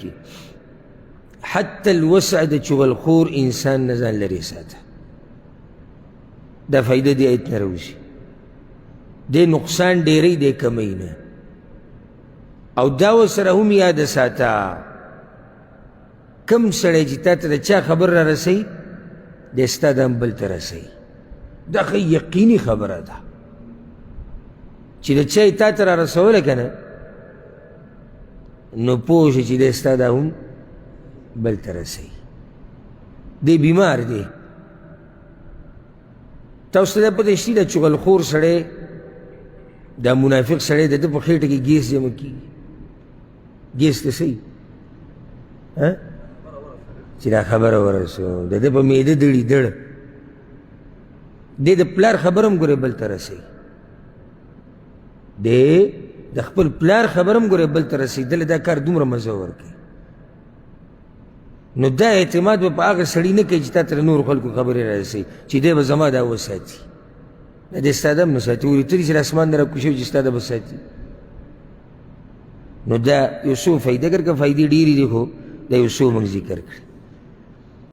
کې حتی الوسع د چغلخور انسان نه ځان لرې ساته. دا فایده دې آیت نه راوځي، دې نقصان ډېری دی کمی نه. او دا ورسره هم یاده ساته کم سړی چې تا ته د چا خبر را رسوي دی ستا د هم بل ته رسوي. دا ښه یقیني خبره ده چې د چا یې تا ته را رسوله که نه نو پوه شه چې دی ستا دا هم بل ته رسوي. دی بیمار دی. تاسو ته دا پته شتي دا چغلخور سړی دا منافق سړی د ده په خېټه کې ګیس جمع کېږي. ګیس ته څه چې دا خبره ورسو د ده په معده دړي دړ دی د پلار خبره هم ګورې بل ته رسوي. دی د خپل پلار خبره هم ګورې بل ته رسېدلی دا کار دومره مزه ورکوي. نو دا اعتماد به په هغه سړي نه کوي چې تا ته د نورو خلکو خبرې را رسوي چې دی به زما دا وساتي. دا دی ستا ده هم نه ساتي. ورې ترې چې د اسمان نه را کوشي چې ستا ده به ساتي. نو دا یو څو فایده ګر که فایدې ډېرې دي خو دا یو څو موږ ذکر کړي.